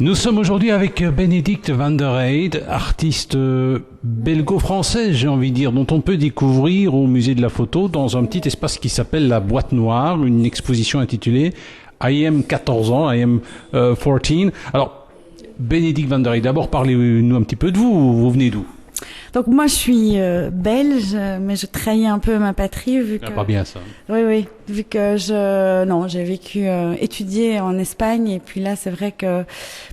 Nous sommes aujourd'hui avec Bénédicte van der Heijden, artiste belgo-française, j'ai envie de dire, dont on peut découvrir au musée de la photo dans un petit espace qui s'appelle la Boîte Noire, une exposition intitulée I am 14 ans, I am 14. Alors, Bénédicte van der Heijden, d'abord parlez-nous un petit peu de vous, vous venez d'où? Donc moi je suis belge, mais je trahis un peu ma patrie vu que... Pas bien ça. Oui, vu que j'ai vécu étudier en Espagne et puis là c'est vrai que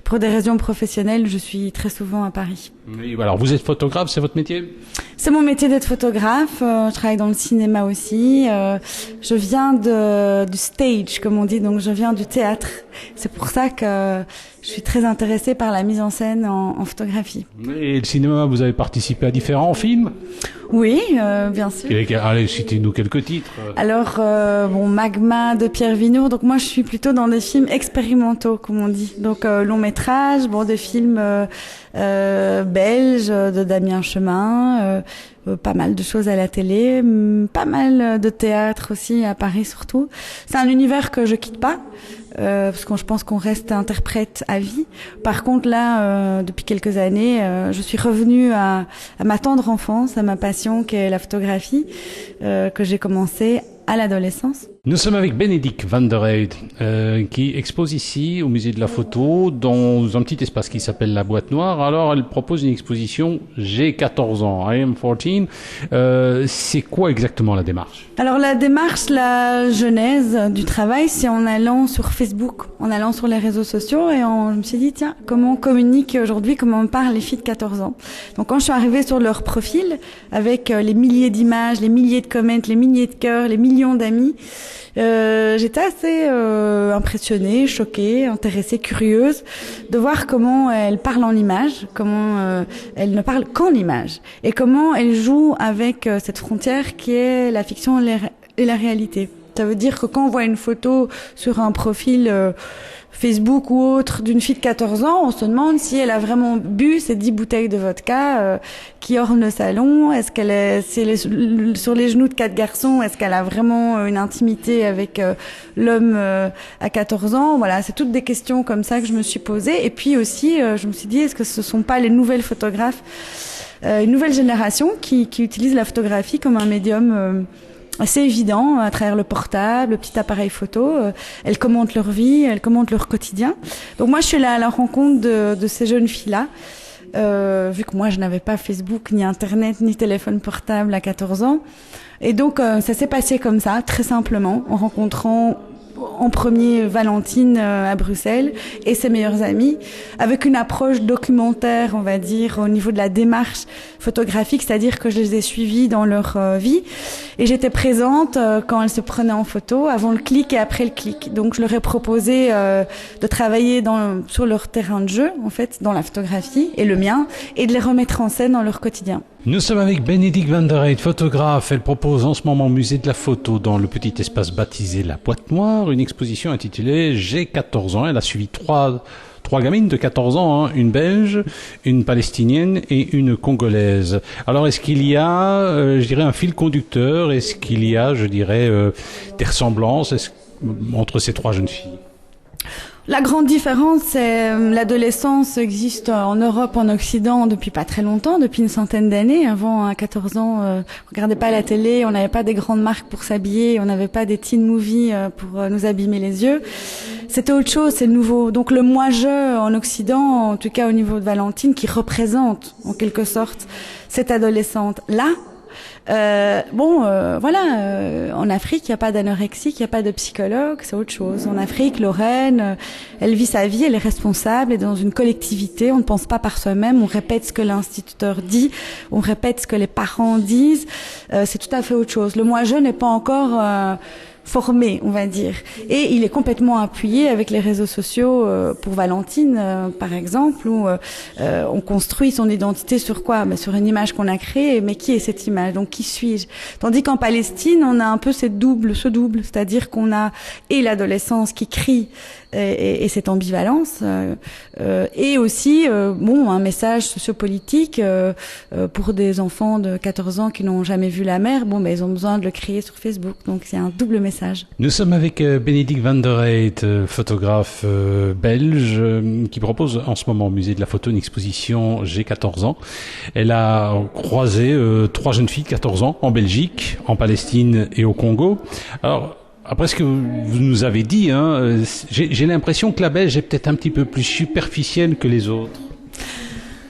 pour des raisons professionnelles je suis très souvent à Paris. Oui, alors vous êtes photographe, c'est votre métier? C'est mon métier d'être photographe, je travaille dans le cinéma aussi, je viens du stage comme on dit, donc je viens du théâtre. C'est pour ça que je suis très intéressée par la mise en scène en photographie. Et le cinéma, vous avez participé à différents films? Oui, bien sûr. Allez, citez-nous quelques titres. Alors, Magma de Pierre Vignour. Donc moi, je suis plutôt dans des films expérimentaux, comme on dit. Donc long métrage, des films belges de Damien Chemin, pas mal de choses à la télé, pas mal de théâtre aussi à Paris surtout. C'est un univers que je quitte pas. Parce que je pense qu'on reste interprète à vie. Par contre, là, depuis quelques années, je suis revenue à ma tendre enfance, à ma passion qui est la photographie, que j'ai commencé à l'adolescence. Nous sommes avec Bénédicte van der Heijden, qui expose ici au musée de la photo dans un petit espace qui s'appelle la Boîte Noire. Alors, elle propose une exposition J'ai 14 ans, I am 14. C'est quoi exactement la démarche? Alors, la démarche, la genèse du travail, c'est en allant sur Facebook, en allant sur les réseaux sociaux et je me suis dit, tiens, comment on communique aujourd'hui, comment on parle les filles de 14 ans. Donc, quand je suis arrivée sur leur profil, avec les milliers d'images, les milliers de comments, les milliers de cœurs, les millions d'amis, j'étais assez impressionnée, choquée, intéressée, curieuse de voir comment elle parle en image, comment elle ne parle qu'en image et comment elle joue avec cette frontière qui est la fiction et la réalité. Ça veut dire que quand on voit une photo sur un profil Facebook ou autre d'une fille de 14 ans, on se demande si elle a vraiment bu ces 10 bouteilles de vodka qui ornent le salon. Est-ce qu'elle est sur les genoux de 4 garçons? Est-ce qu'elle a vraiment une intimité avec l'homme à 14 ans? Voilà, c'est toutes des questions comme ça que je me suis posées. Et puis aussi, je me suis dit, est-ce que ce sont pas les nouvelles photographes, une nouvelle génération qui utilise la photographie comme un médium assez évident à travers le portable, le petit appareil photo. Elles commentent leur vie, elles commentent leur quotidien. Donc moi, je suis là à la rencontre de ces jeunes filles-là. Vu que moi, je n'avais pas Facebook, ni Internet, ni téléphone portable à 14 ans. Et donc, ça s'est passé comme ça, très simplement, en rencontrant en premier Valentine à Bruxelles et ses meilleures amies, avec une approche documentaire, on va dire, au niveau de la démarche photographique, c'est-à-dire que je les ai suivies dans leur vie et j'étais présente quand elles se prenaient en photo, avant le clic et après le clic. Donc je leur ai proposé de travailler sur leur terrain de jeu, en fait, dans la photographie et le mien, et de les remettre en scène dans leur quotidien. Nous sommes avec Bénédicte van der Heijden, photographe. Elle propose en ce moment au musée de la photo, dans le petit espace baptisé la Boîte Noire, une exposition intitulée J'ai 14 ans. Elle a suivi trois gamines de 14 ans, hein, une belge, une palestinienne et une congolaise. Alors est-ce qu'il y a, je dirais, un fil conducteur? Est-ce qu'il y a, je dirais, des ressemblances entre ces trois jeunes filles? La grande différence, c'est l'adolescence existe en Europe, en Occident depuis pas très longtemps, depuis une centaine d'années. Avant, à 14 ans, on regardait pas la télé, on n'avait pas des grandes marques pour s'habiller, on n'avait pas des teen movies pour nous abîmer les yeux. C'était autre chose, c'est nouveau. Donc le moi-je en Occident, en tout cas au niveau de Valentine, qui représente en quelque sorte cette adolescente-là. En Afrique, il n'y a pas d'anorexique, il n'y a pas de psychologue, c'est autre chose. En Afrique, Lorraine, elle vit sa vie, elle est responsable, elle est dans une collectivité, on ne pense pas par soi-même, on répète ce que l'instituteur dit, on répète ce que les parents disent, c'est tout à fait autre chose. Le moi-je n'est pas encore formé, on va dire. Et il est complètement appuyé avec les réseaux sociaux pour Valentine, par exemple, où on construit son identité sur quoi? Sur une image qu'on a créée, mais qui est cette image? Donc, qui suis-je? Tandis qu'en Palestine, on a un peu ce double, c'est-à-dire qu'on a et l'adolescence qui crie et cette ambivalence, et aussi un message sociopolitique pour des enfants de 14 ans qui n'ont jamais vu la mer. Ils ont besoin de le crier sur Facebook, donc c'est un double message. Nous sommes avec Bénédicte van der Reyt, photographe belge, qui propose en ce moment au Musée de la Photo une exposition J'ai 14 ans. Elle a croisé 3 jeunes filles de 14 ans en Belgique, en Palestine et au Congo. Alors, après ce que vous nous avez dit, j'ai l'impression que la Belge est peut-être un petit peu plus superficielle que les autres.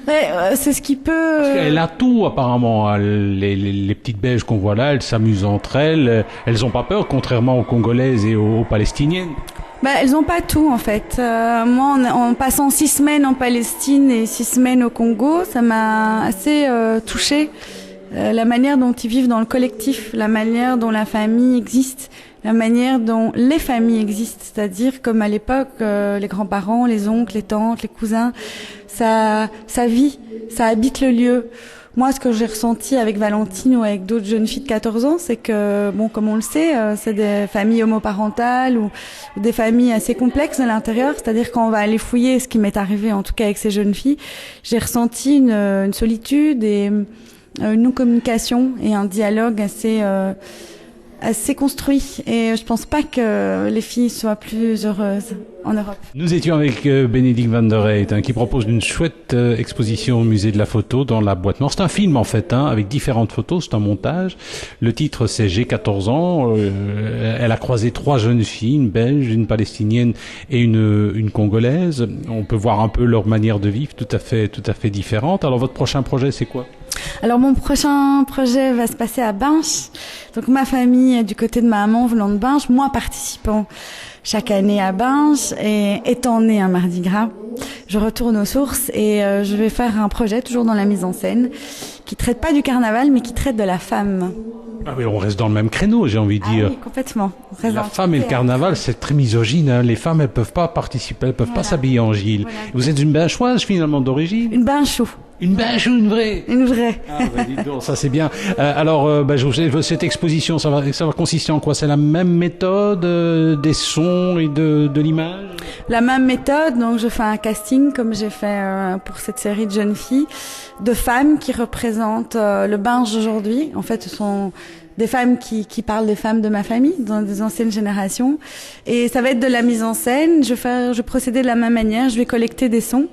Ouais, c'est ce qui peut... Parce qu'elle a tout apparemment. Les petites Belges qu'on voit là, elles s'amusent entre elles. Elles n'ont pas peur, contrairement aux Congolaises et aux Palestiniennes. Elles n'ont pas tout en fait. Moi, en passant 6 semaines en Palestine et 6 semaines au Congo, ça m'a assez touchée. La manière dont ils vivent dans le collectif, la manière dont la famille existe, la manière dont les familles existent, c'est-à-dire comme à l'époque, les grands-parents, les oncles, les tantes, les cousins, ça vit, ça habite le lieu. Moi, ce que j'ai ressenti avec Valentine ou avec d'autres jeunes filles de 14 ans, c'est que, comme on le sait, c'est des familles homoparentales ou des familles assez complexes à l'intérieur. C'est-à-dire quand on va aller fouiller, ce qui m'est arrivé en tout cas avec ces jeunes filles, j'ai ressenti une solitude et une non-communication et un dialogue assez construit. Et je pense pas que les filles soient plus heureuses en Europe. Nous étions avec Bénédicte van der Reyt, qui propose une chouette exposition au Musée de la Photo dans la boîte noire. C'est un film en fait, avec différentes photos, c'est un montage. Le titre c'est J'ai 14 ans. Elle a croisé 3 jeunes filles, une belge, une palestinienne et une congolaise. On peut voir un peu leur manière de vivre, tout à fait différente. Alors votre prochain projet c'est quoi ? Alors mon prochain projet va se passer à Binche. Donc ma famille du côté de ma maman venant de Binche, moi participant chaque année à Binche et étant née un Mardi Gras, je retourne aux sources et je vais faire un projet toujours dans la mise en scène qui traite pas du carnaval mais qui traite de la femme. Ah oui, on reste dans le même créneau, j'ai envie de dire. Oui, complètement. La femme et le carnaval, c'est très misogyne. Les femmes, elles peuvent pas participer, elles peuvent pas s'habiller en gile. Voilà. Vous êtes une binchoise finalement d'origine ? Une binchou. Une binchou, une vraie ? Une vraie. Ah dis donc, ça c'est bien. Cette exposition, ça va consister en quoi ? C'est la même méthode des sons et de l'image ? La même méthode, donc je fais un casting comme j'ai fait pour cette série de jeunes filles, de femmes qui représentent le binge d'aujourd'hui. En fait, ce sont des femmes qui parlent des femmes de ma famille, dans des anciennes générations. Et ça va être de la mise en scène. Je vais procéder de la même manière. Je vais collecter des sons.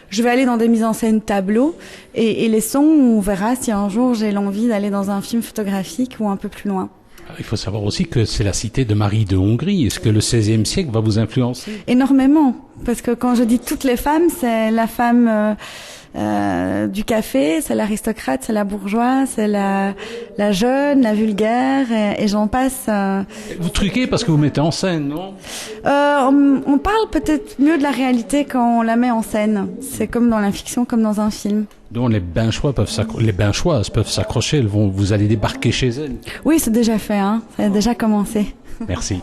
Je vais aller dans des mises en scène tableaux. Et les sons, on verra si un jour j'ai l'envie d'aller dans un film photographique ou un peu plus loin. Il faut savoir aussi que c'est la cité de Marie de Hongrie. Est-ce que le XVIe siècle va vous influencer ? Énormément. Parce que quand je dis toutes les femmes, c'est la femme du café, c'est l'aristocrate, c'est la bourgeoise, c'est la jeune, la vulgaire, et j'en passe. Vous truquez parce que vous mettez en scène, non ? On parle peut-être mieux de la réalité quand on la met en scène. C'est comme dans la fiction, comme dans un film. Donc les binchoises peuvent s'accrocher, vous allez débarquer chez elles. Oui, c'est déjà fait, ça a déjà commencé. Merci.